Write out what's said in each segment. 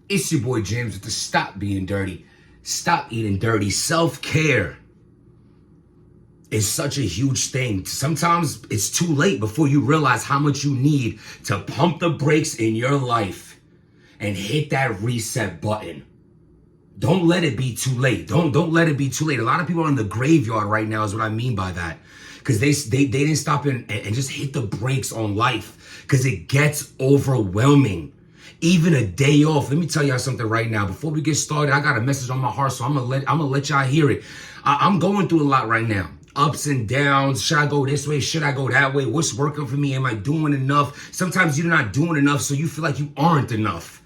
It's your boy James with the Stop Being Dirty, Stop Eating Dirty. Self-care is such a huge thing. Sometimes it's too late before you realize how much you need to pump the brakes in your life and hit that reset button. Don't let it be too late. Don't let it be too late. A lot of people are in the graveyard right now is what I mean by that. Because they didn't stop and just hit the brakes on life. Because it gets overwhelming. Even a day off. Let me tell y'all something right now. Before we get started, I got a message on my heart, so I'm gonna let y'all hear it. I'm going through a lot right now. Ups and downs. Should I go this way? Should I go that way? What's working for me? Am I doing enough? Sometimes you're not doing enough, so you feel like you aren't enough.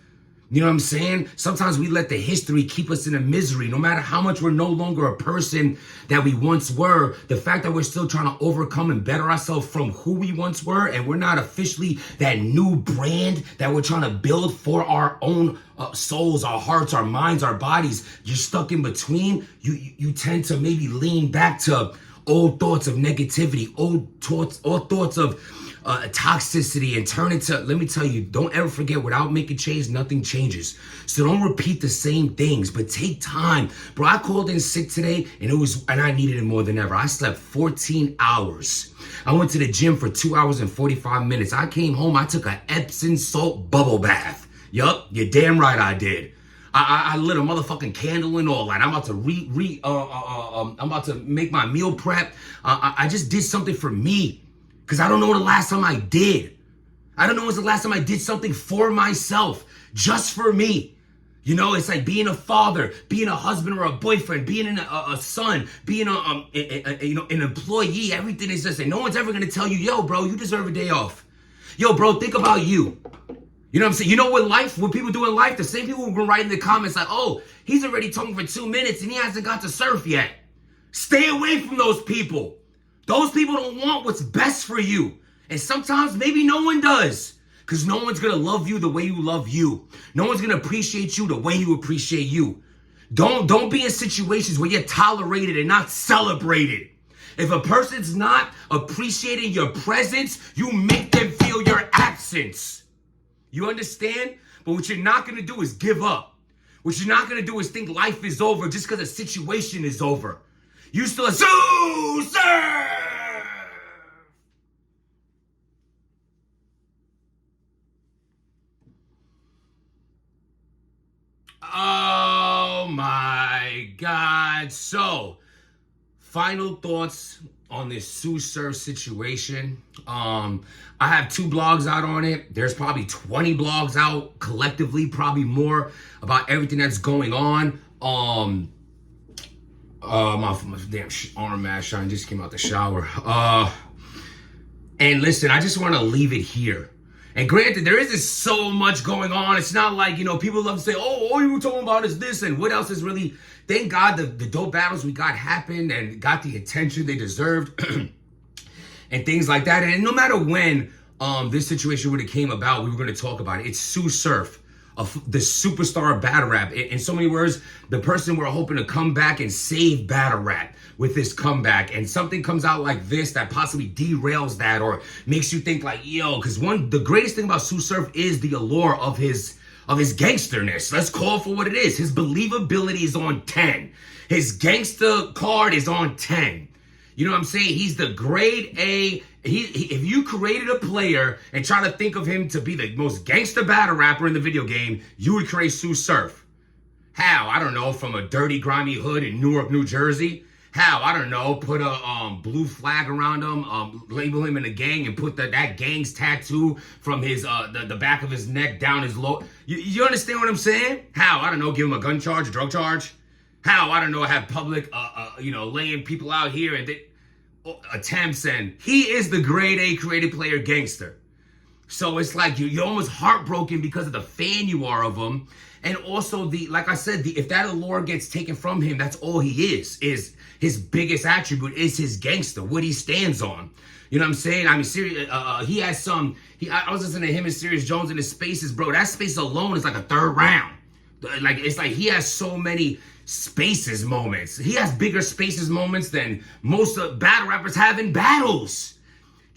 You know what I'm saying? Sometimes we let the history keep us in a misery. No matter how much we're no longer a person that we once were, the fact that we're still trying to overcome and better ourselves from who we once were, and we're not officially that new brand that we're trying to build for our own souls, our hearts, our minds, our bodies. You're stuck in between. You tend to maybe lean back to old thoughts of negativity, old thoughts of toxicity, and turn into, let me tell you, don't ever forget, without making change, nothing changes. So don't repeat the same things, but take time. Bro, I called in sick today and I needed it more than ever. I slept 14 hours. I went to the gym for 2 hours and 45 minutes. I came home, I took an Epsom salt bubble bath. Yup, you're damn right I did. I lit a motherfucking candle and all that. I'm about to I'm about to make my meal prep. I just did something for me. Because I don't know the last time I did. I don't know when's the last time I did something for myself, just for me. You know, it's like being a father, being a husband or a boyfriend, being a son, being an employee. Everything is just, and no one's ever going to tell you, yo, bro, you deserve a day off. Yo, bro, think about you. You know what I'm saying? You know what people do in life, the same people who were writing in the comments like, oh, he's already talking for 2 minutes and he hasn't got to surf yet. Stay away from those people. Those people don't want what's best for you. And sometimes maybe no one does. Because no one's going to love you the way you love you. No one's going to appreciate you the way you appreciate you. Don't be in situations where you're tolerated and not celebrated. If a person's not appreciating your presence, you make them feel your absence. You understand? But what you're not going to do is give up. What you're not going to do is think life is over just because a situation is over. You still serve. Oh my God. So, final thoughts on this Sue Surf situation. I have 2 blogs out on it. There's probably 20 blogs out collectively, probably more, about everything that's going on. My damn arm mask shine just came out the shower. And listen, I just want to leave it here. And granted, there isn't so much going on. It's not like, people love to say, oh, all you were talking about is this, and what else is really, thank God the dope battles we got happened and got the attention they deserved and things like that. And no matter when this situation would have came about, we were going to talk about it. It's Sue Surf, the superstar of battle rap. In so many words, the person we're hoping to come back and save battle rap with this comeback, and something comes out like this that possibly derails that or makes you think like, yo, because the greatest thing about Sue Surf is the allure of his gangsterness. Let's call for what it is. His believability is on 10. His gangster card is on 10. You know what I'm saying? He's the grade A. If you created a player and try to think of him to be the most gangster battle rapper in the video game, you would create Sue Surf. How? I don't know, from a dirty, grimy hood in Newark, New Jersey. How? I don't know, put a blue flag around him, label him in a gang, and put that gang's tattoo from his the back of his neck down his low. You understand what I'm saying? How? I don't know, give him a gun charge, a drug charge. How? I don't know, have public, laying people out here and attempts, and he is the grade A creative player gangster. So it's like you're almost heartbroken because of the fan you are of him. And also, like I said, if that allure gets taken from him, that's all he is his biggest attribute is his gangster, what he stands on. You know what I'm saying? I mean, he has I was listening to him and Serious Jones in his spaces, bro. That space alone is like a 3rd round. Like, it's like he has so many spaces moments. He has bigger spaces moments than most battle rappers have in battles.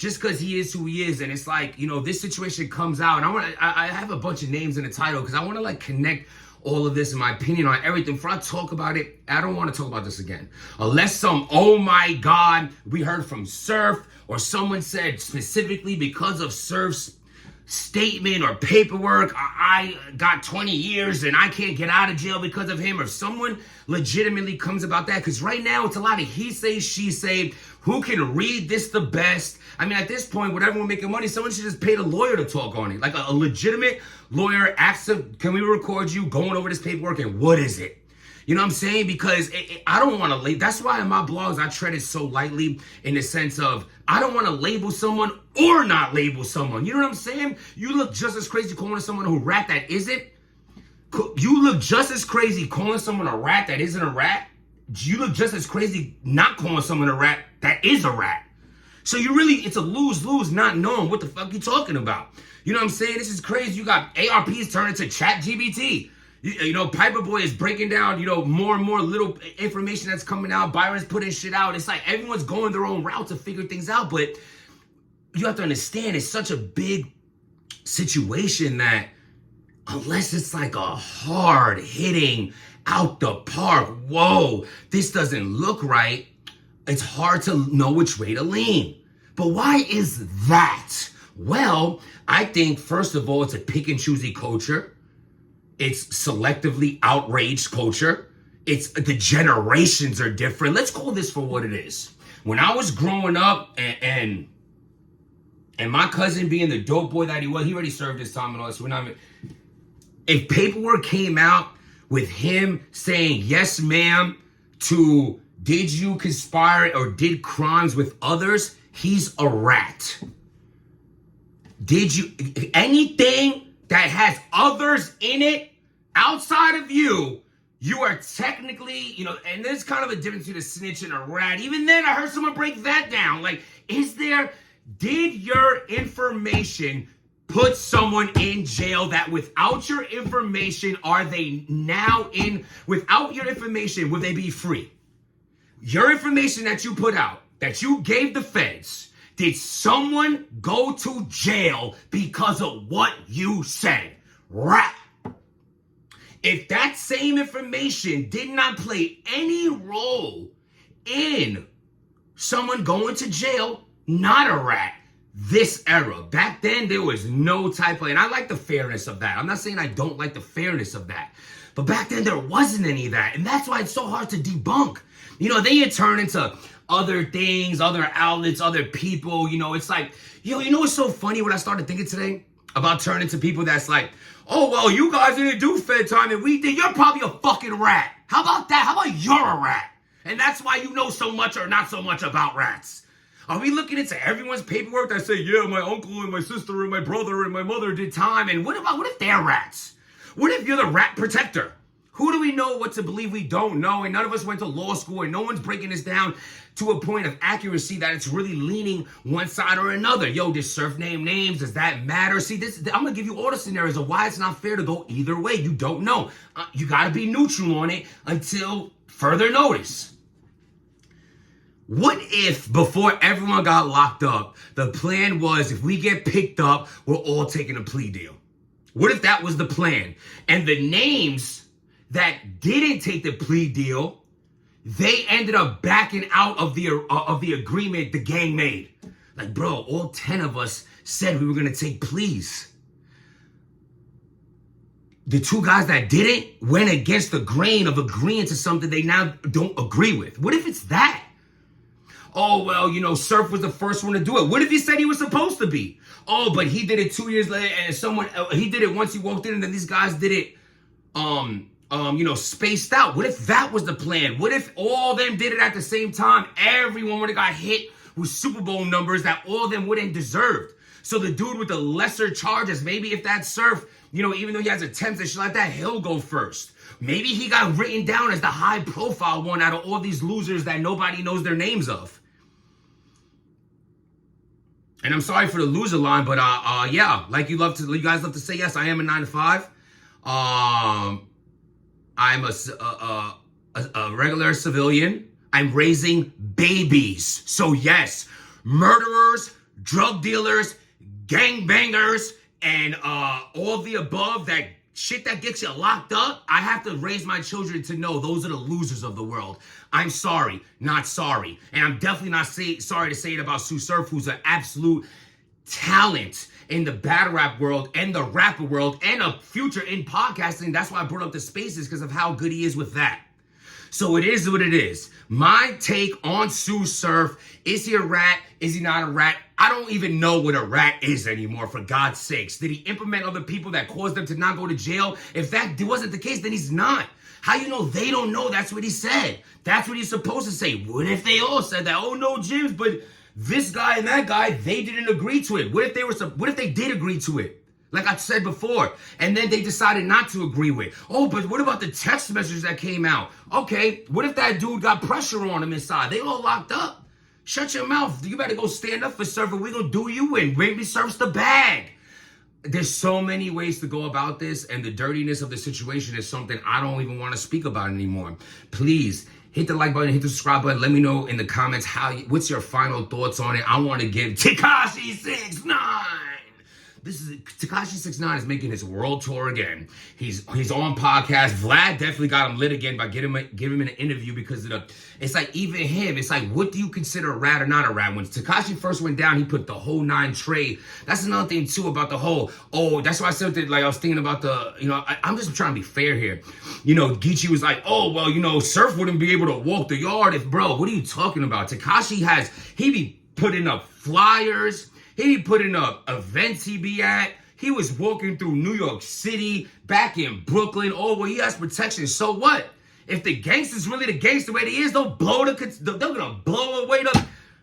just because he is who he is. And it's like, this situation comes out, and I have a bunch of names in the title because I want to like connect all of this in my opinion on everything. Before I talk about it, I don't want to talk about this again. Unless oh my God, we heard from Surf, or someone said specifically because of Surf's statement or paperwork, I got 20 years and I can't get out of jail because of him, or someone legitimately comes about that. Because right now it's a lot of he say, she say, who can read this the best. I mean, at this point, with everyone making money, someone should just pay the lawyer to talk on it. Like a legitimate lawyer asks him, can we record you going over this paperwork, and what is it? You know what I'm saying? Because I don't want to that's why in my blogs I tread it so lightly, in the sense of I don't want to label someone or not label someone. You know what I'm saying? You look just as crazy calling someone a rat that isn't. You look just as crazy calling someone a rat that isn't a rat. You look just as crazy not calling someone a rat that is a rat. So it's a lose-lose not knowing what the fuck you talking about. You know what I'm saying? This is crazy. You got ARPs turning to ChatGPT. Piper Boy is breaking down, more and more little information that's coming out. Byron's putting shit out. It's like everyone's going their own route to figure things out. But you have to understand, it's such a big situation that unless it's like a hard hitting out the park, whoa, this doesn't look right, it's hard to know which way to lean. But why is that? Well, I think, first of all, it's a pick and choosy culture. It's selectively outraged culture. It's the generations are different. Let's call this for what it is. When I was growing up, and my cousin being the dope boy that he was, he already served his time and all this. If paperwork came out with him saying yes, ma'am, to did you conspire or did crimes with others, he's a rat. Did you anything that has others in it outside of you, you are technically, and there's kind of a difference between a snitch and a rat. Even then, I heard someone break that down. Like, did your information put someone in jail that without your information, are they now without your information, will they be free? Your information that you put out, that you gave the feds, did someone go to jail because of what you said? Rat. If that same information did not play any role in someone going to jail, not a rat. This era. Back then, there was no type of, and I like the fairness of that. I'm not saying I don't like the fairness of that. But back then, there wasn't any of that. And that's why it's so hard to debunk. They had turned into other things, other outlets, other people. It's like, what's so funny what I started thinking today? About turning to people that's like, oh, well, you guys didn't do Fed time and we did. You're probably a fucking rat. How about that? How about you're a rat? And that's why you know so much or not so much about rats. Are we looking into everyone's paperwork that say, yeah, my uncle and my sister and my brother and my mother did time? And what if they're rats? What if you're the rat protector? Who do we know what to believe we don't know? And none of us went to law school and no one's breaking this down to a point of accuracy that it's really leaning one side or another. Yo, does Surf name names? Does that matter? See, I'm going to give you all the scenarios of why it's not fair to go either way. You don't know. You got to be neutral on it until further notice. What if before everyone got locked up, the plan was if we get picked up, we're all taking a plea deal? What if that was the plan? And the names that didn't take the plea deal, they ended up backing out of the agreement the gang made. Like, bro, all 10 of us said we were going to take pleas. The 2 guys that didn't went against the grain of agreeing to something they now don't agree with. What if it's that? Oh, well, Surf was the first one to do it. What if he said he was supposed to be? Oh, but he did it 2 years later and he did it once he walked in and then these guys did it, spaced out. What if that was the plan? What if all of them did it at the same time? Everyone would have got hit with Super Bowl numbers that all of them wouldn't deserved. So the dude with the lesser charges, maybe if that Surf, even though he has attempts and shit like that, he'll go first. Maybe he got written down as the high profile one out of all these losers that nobody knows their names of. And I'm sorry for the loser line, but yeah, like you guys love to say, yes, I am a 9 to 5. I'm a regular civilian. I'm raising babies. So yes, murderers drug dealers, gangbangers, and all the above, that shit that gets you locked up, I have to raise my children to know those are the losers of the world. I'm sorry, not sorry. And I'm definitely not sorry to say it about Tsu Surf, who's an absolute talent in the battle rap world and the rapper world and a future in podcasting. That's why I brought up the spaces, because of how good he is with that. So it is what it is. My take on Tsu Surf: is he a rat? Is he not a rat? I don't even know what a rat is anymore, for God's sakes. Did he implement other people that caused them to not go to jail? If that wasn't the case, then he's not. How you know they don't know that's what he said? That's what he's supposed to say. What if they all said that? Oh no, Jims, but this guy and that guy, they didn't agree to it. What if they did agree to it? Like I said before, and then they decided not to agree with. Oh, but what about the text messages that came out? Okay, what if that dude got pressure on him inside? They all locked up. Shut your mouth. You better go stand up for Surf, and we're going to do you in. Maybe Surf's the bag. There's so many ways to go about this, and the dirtiness of the situation is something I don't even want to speak about anymore. Please, hit the like button, hit the subscribe button. Let me know in the comments what's your final thoughts on it. I want to give Tekashi 6ix9ine. This is Tekashi 6ix9ine is making his world tour again. He's on podcast. Vlad definitely got him lit again by giving him an interview, because it's like, even him, it's like, what do you consider a rat or not a rat? When Tekashi first went down, he put the whole 9 trade. That's another thing too about the whole, that's why I said that, like I was thinking about I'm just trying to be fair here. Geechee was like, oh, well, Surf wouldn't be able to walk the yard if, bro, what are you talking about? Tekashi he be putting up flyers. He be putting up events he be at. He was walking through New York City, back in Brooklyn. Oh, well, he has protection. So what? If the gangster's really the gangster way he is, they're gonna blow away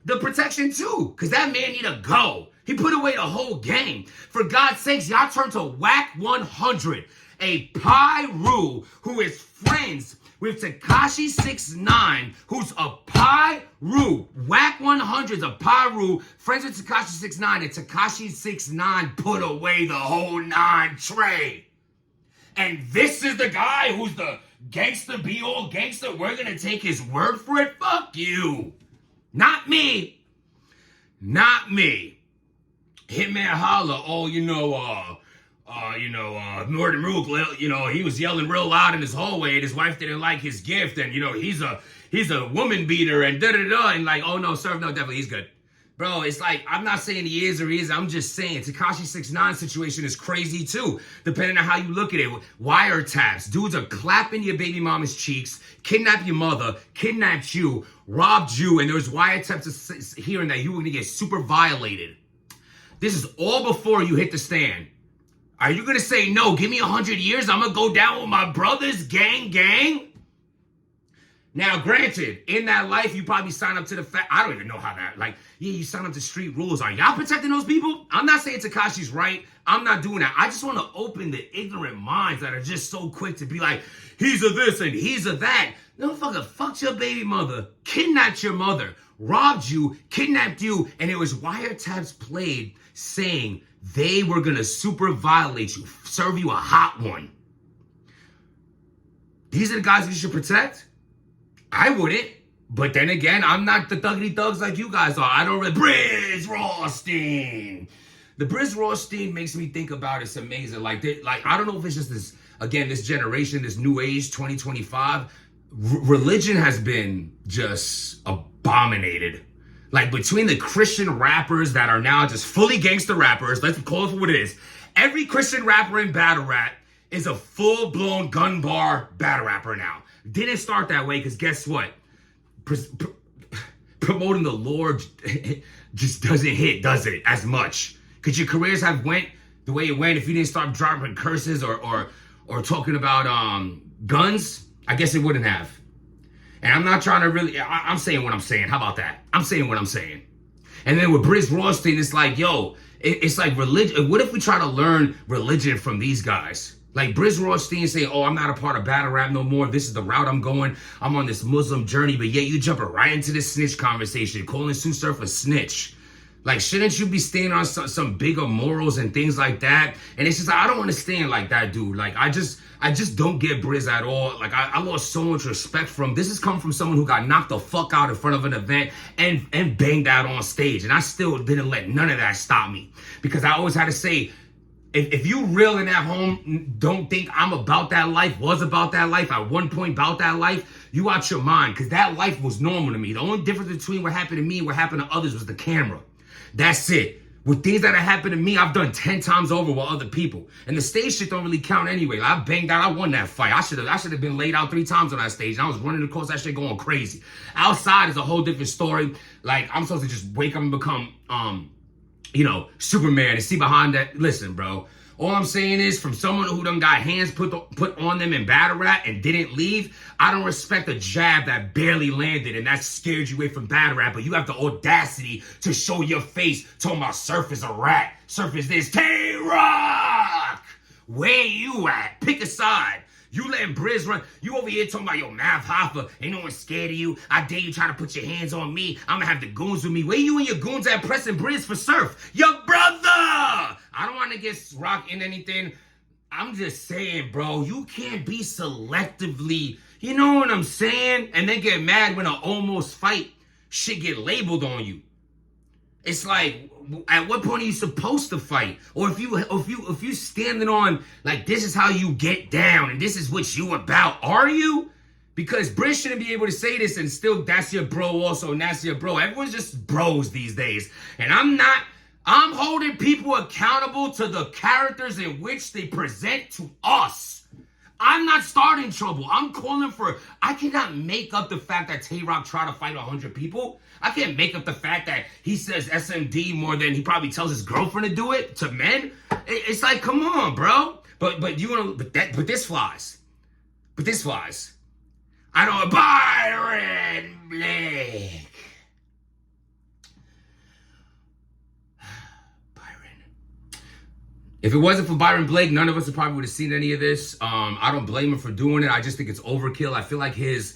the protection too. Because that man need to go. He put away the whole game. For God's sakes, y'all turn to Wack 100, a Pyru who is friends with Tekashi 6ix9ine, who's a Pyru. Wack 100's a Pyru, friends with Tekashi 6ix9ine, and Tekashi 6ix9ine put away the whole 9 tray. And this is the guy who's the gangster, be all gangster. We're gonna take his word for it? Fuck you. Not me. Not me. Hitman holla, Northern Rook, he was yelling real loud in his hallway, and his wife didn't like his gift, and he's a woman beater, and da-da-da, and like, oh no, Surf, no, definitely he's good. Bro, it's like, I'm not saying he is or he isn't, I'm just saying Tekashi 6ix9ine situation is crazy too, depending on how you look at it. Wiretaps, dudes are clapping your baby mama's cheeks, kidnap your mother, kidnapped you, robbed you, and there's wiretaps hearing that you were gonna get super violated. This is all before you hit the stand. Are you going to say, no, give me 100 years, I'm going to go down with my brothers, gang? Now, granted, in that life, you probably sign up to the fact, I don't even know how that, you sign up to street rules. Are y'all protecting those people? I'm not saying Tekashi's right. I'm not doing that. I just want to open the ignorant minds that are just so quick to be like, he's a this and he's a that. No, fucked your baby mother, kidnapped your mother, robbed you, kidnapped you, and it was wiretaps played saying they were gonna super violate you, serve you a hot one. These are the guys you should protect? I wouldn't. But then again, I'm not the thuggity thugs like you guys are. I don't really. Briz Rawstein. The Briz Rawstein makes me think about it's amazing. I don't know if it's just this generation, this new age, 2025. Religion has been just abominated. Between the Christian rappers that are now just fully gangster rappers, let's call it for what it is. Every Christian rapper in battle rap is a full-blown gun bar battle rapper now. Didn't start that way, because guess what? Promoting the Lord just doesn't hit, does it, as much? Could your careers have went the way it went if you didn't start dropping curses or talking about guns? I guess it wouldn't have. And I'm not trying to really, I'm saying what I'm saying. How about that? I'm saying what I'm saying. And then with Briz Rawstein, it's like, it's like religion. What if we try to learn religion from these guys? Like Briz Rawstein saying, oh, I'm not a part of battle rap no more. This is the route I'm going. I'm on this Muslim journey. But yet you jumping right into this snitch conversation, calling Tsu Surf a snitch. Like, shouldn't you be standing on some bigger morals and things like that? And it's just, I don't understand like that, dude. Like, I just don't get Briz at all. Like, I lost so much respect from. This has come from someone who got knocked the fuck out in front of an event and banged out on stage. And I still didn't let none of that stop me. Because I always had to say, if you real and at home, don't think I'm about that life, was about that life, at one point about that life, you out your mind. Because that life was normal to me. The only difference between what happened to me and what happened to others was the camera. That's it. With things that have happened to me, I've done 10 times over with other people. And the stage shit don't really count anyway. Like, I banged out, I won that fight. I should have been laid out 3 times on that stage. And I was running across that shit going crazy. Outside is a whole different story. Like, I'm supposed to just wake up and become Superman and see behind that. Listen, bro. All I'm saying is, from someone who done got hands put on them in battle rap and didn't leave, I don't respect a jab that barely landed and that scared you away from battle rap. But you have the audacity to show your face talking about Surf is a rat. Surf is this. Tay-Rock! Where you at? Pick a side. You letting Briz run. You over here talking about your Math Hoffa. Ain't no one scared of you. I dare you try to put your hands on me. I'm gonna have the goons with me. Where you and your goons at pressing Briz for Surf? Your brother! I don't want to get Rock in anything. I'm just saying, bro, you can't be selectively, you know what I'm saying? And then get mad when an almost fight shit get labeled on you. It's like, at what point are you supposed to fight? Or if you standing on, like, this is how you get down and this is what you about, are you? Because Briz shouldn't be able to say this and still that's your bro also, and that's your bro. Everyone's just bros these days. And I'm holding people accountable to the characters in which they present to us. I'm not starting trouble. I'm calling for, I cannot make up the fact that Tay-Rock tried to fight 100 people. I can't make up the fact that he says SMD more than he probably tells his girlfriend to do it to men. It's like, come on, bro. But this flies. But this flies. I don't, Byron Blake. If it wasn't for Byron Blake, none of us probably would have seen any of this. I don't blame him for doing it. I just think it's overkill. I feel like his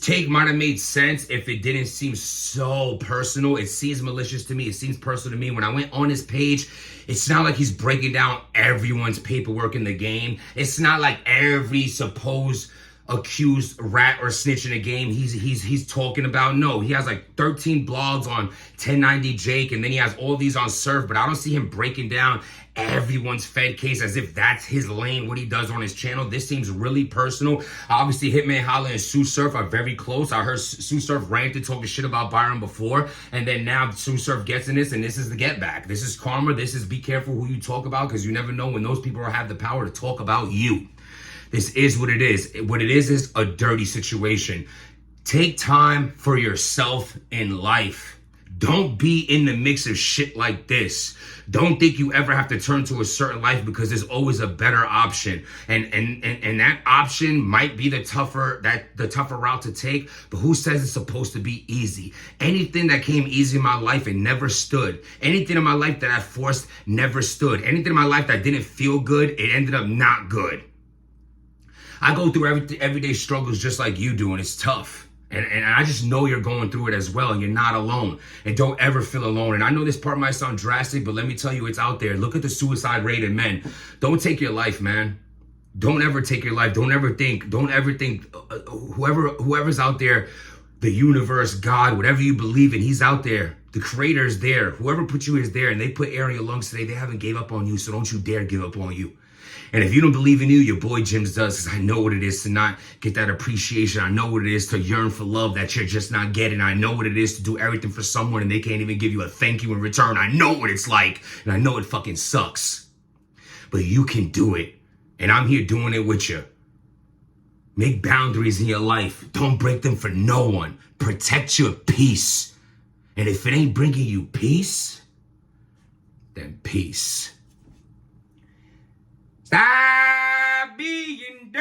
take might have made sense if it didn't seem so personal. It seems malicious to me. It seems personal to me. When I went on his page, it's not like he's breaking down everyone's paperwork in the game. It's not like every supposed accused rat or snitch in the game he's talking about. No, he has like 13 blogs on 1090 Jake, and then he has all these on Surf, but I don't see him breaking down everyone's Fed case as if that's his lane, what he does on his channel. This seems really personal. Obviously, Hitman Holla and Sue Surf are very close. I heard Sue Surf ranted talking shit about Byron before, and then now Sue Surf gets in this, and this is the get back. This is karma. This is be careful who you talk about, because you never know when those people have the power to talk about you. This is what it is. What it is a dirty situation. Take time for yourself in life. Don't be in the mix of shit like this. Don't think you ever have to turn to a certain life, because there's always a better option. And that option might be the tougher route to take, but who says it's supposed to be easy? Anything that came easy in my life, it never stood. Anything in my life that I forced never stood. Anything in my life that didn't feel good, it ended up not good. I go through everyday struggles just like you do, and it's tough. And I just know you're going through it as well, and you're not alone. And don't ever feel alone. And I know this part might sound drastic, but let me tell you, it's out there. Look at the suicide rate in men. Don't take your life, man. Don't ever take your life. Don't ever think, whoever's out there, the universe, God, whatever you believe in, he's out there. The creator is there. Whoever put you is there, and they put air in your lungs today. They haven't gave up on you, so don't you dare give up on you. And if you don't believe in you, your boy Jims does, because I know what it is to not get that appreciation. I know what it is to yearn for love that you're just not getting. I know what it is to do everything for someone and they can't even give you a thank you in return. I know what it's like, and I know it fucking sucks. But you can do it, and I'm here doing it with you. Make boundaries in your life. Don't break them for no one. Protect your peace. And if it ain't bringing you peace, then peace. Stop being dirty.